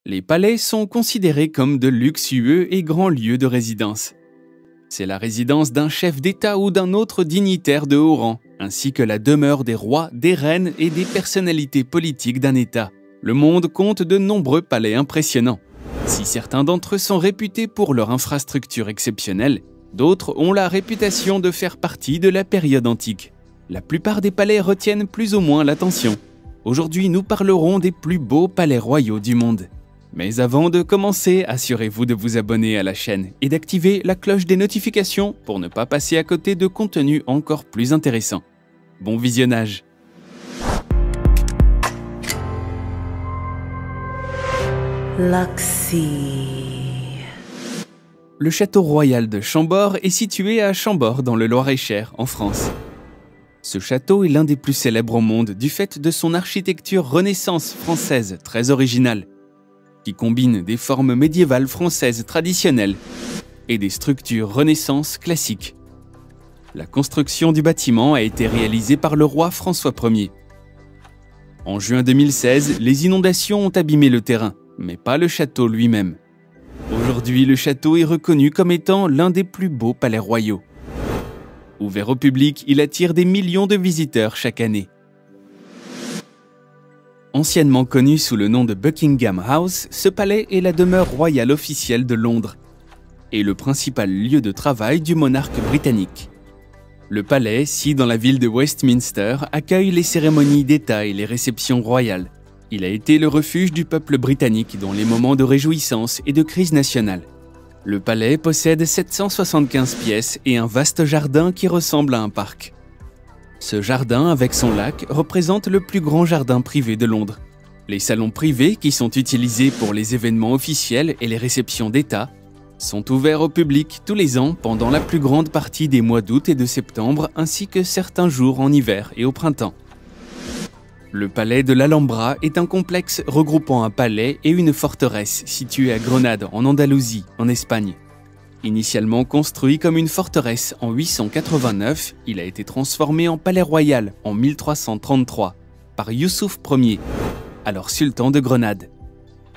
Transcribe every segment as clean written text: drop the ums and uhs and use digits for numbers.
Les palais sont considérés comme de luxueux et grands lieux de résidence. C'est la résidence d'un chef d'État ou d'un autre dignitaire de haut rang, ainsi que la demeure des rois, des reines et des personnalités politiques d'un État. Le monde compte de nombreux palais impressionnants. Si certains d'entre eux sont réputés pour leur infrastructure exceptionnelle, d'autres ont la réputation de faire partie de la période antique. La plupart des palais retiennent plus ou moins l'attention. Aujourd'hui, nous parlerons des plus beaux palais royaux du monde. Mais avant de commencer, assurez-vous de vous abonner à la chaîne et d'activer la cloche des notifications pour ne pas passer à côté de contenus encore plus intéressants. Bon visionnage! Luxy. Le château royal de Chambord est situé à Chambord dans le Loir-et-Cher, en France. Ce château est l'un des plus célèbres au monde du fait de son architecture renaissance française très originale, qui combine des formes médiévales françaises traditionnelles et des structures renaissance classiques. La construction du bâtiment a été réalisée par le roi François Ier. En juin 2016, les inondations ont abîmé le terrain, mais pas le château lui-même. Aujourd'hui, le château est reconnu comme étant l'un des plus beaux palais royaux. Ouvert au public, il attire des millions de visiteurs chaque année. Anciennement connu sous le nom de Buckingham House, ce palais est la demeure royale officielle de Londres et le principal lieu de travail du monarque britannique. Le palais, situé dans la ville de Westminster, accueille les cérémonies d'État et les réceptions royales. Il a été le refuge du peuple britannique dans les moments de réjouissance et de crise nationale. Le palais possède 775 pièces et un vaste jardin qui ressemble à un parc. Ce jardin, avec son lac, représente le plus grand jardin privé de Londres. Les salons privés, qui sont utilisés pour les événements officiels et les réceptions d'État, sont ouverts au public tous les ans pendant la plus grande partie des mois d'août et de septembre, ainsi que certains jours en hiver et au printemps. Le palais de l'Alhambra est un complexe regroupant un palais et une forteresse située à Grenade, en Andalousie, en Espagne. Initialement construit comme une forteresse en 889, il a été transformé en palais royal en 1333 par Youssouf Ier, alors sultan de Grenade.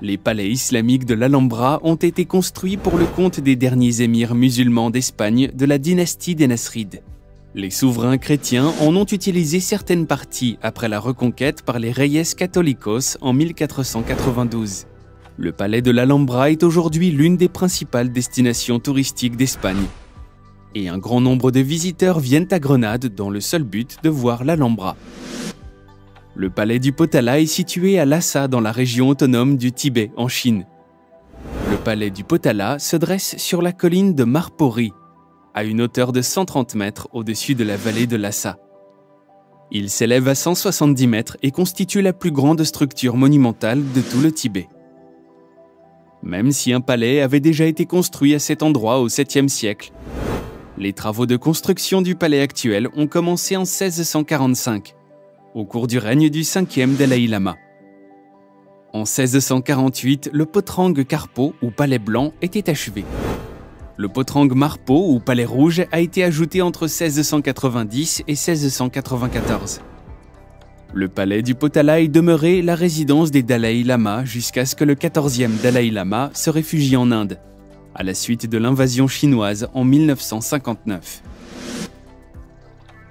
Les palais islamiques de l'Alhambra ont été construits pour le compte des derniers émirs musulmans d'Espagne de la dynastie des Nasrides. Les souverains chrétiens en ont utilisé certaines parties après la reconquête par les Reyes Católicos en 1492. Le palais de l'Alhambra est aujourd'hui l'une des principales destinations touristiques d'Espagne. Et un grand nombre de visiteurs viennent à Grenade dans le seul but de voir l'Alhambra. Le palais du Potala est situé à Lhasa dans la région autonome du Tibet en Chine. Le palais du Potala se dresse sur la colline de Marpori, à une hauteur de 130 mètres au-dessus de la vallée de Lhasa. Il s'élève à 170 mètres et constitue la plus grande structure monumentale de tout le Tibet. Même si un palais avait déjà été construit à cet endroit au 7e siècle, les travaux de construction du palais actuel ont commencé en 1645, au cours du règne du 5e Dalaï Lama. En 1648, le Potrang Karpo, ou palais blanc, était achevé. Le Potrang Marpo, ou palais rouge, a été ajouté entre 1690 et 1694. Le palais du Potala est demeuré la résidence des Dalaï Lama jusqu'à ce que le 14e Dalaï Lama se réfugie en Inde, à la suite de l'invasion chinoise en 1959.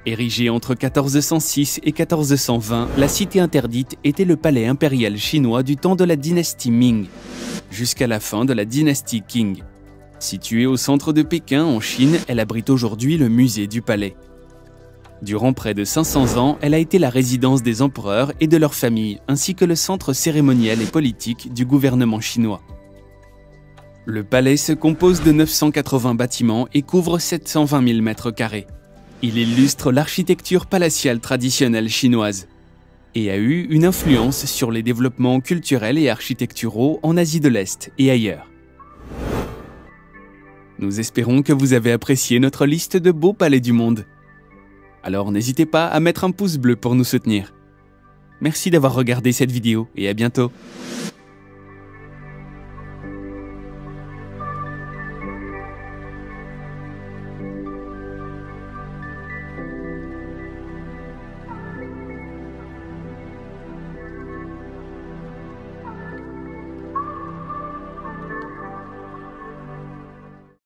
Érigée entre 1406 et 1420, la cité interdite était le palais impérial chinois du temps de la dynastie Ming, jusqu'à la fin de la dynastie Qing. Située au centre de Pékin, en Chine, elle abrite aujourd'hui le musée du palais. Durant près de 500 ans, elle a été la résidence des empereurs et de leurs familles, ainsi que le centre cérémoniel et politique du gouvernement chinois. Le palais se compose de 980 bâtiments et couvre 720 000 m². Il illustre l'architecture palatiale traditionnelle chinoise et a eu une influence sur les développements culturels et architecturaux en Asie de l'Est et ailleurs. Nous espérons que vous avez apprécié notre liste de beaux palais du monde. Alors n'hésitez pas à mettre un pouce bleu pour nous soutenir. Merci d'avoir regardé cette vidéo et à bientôt.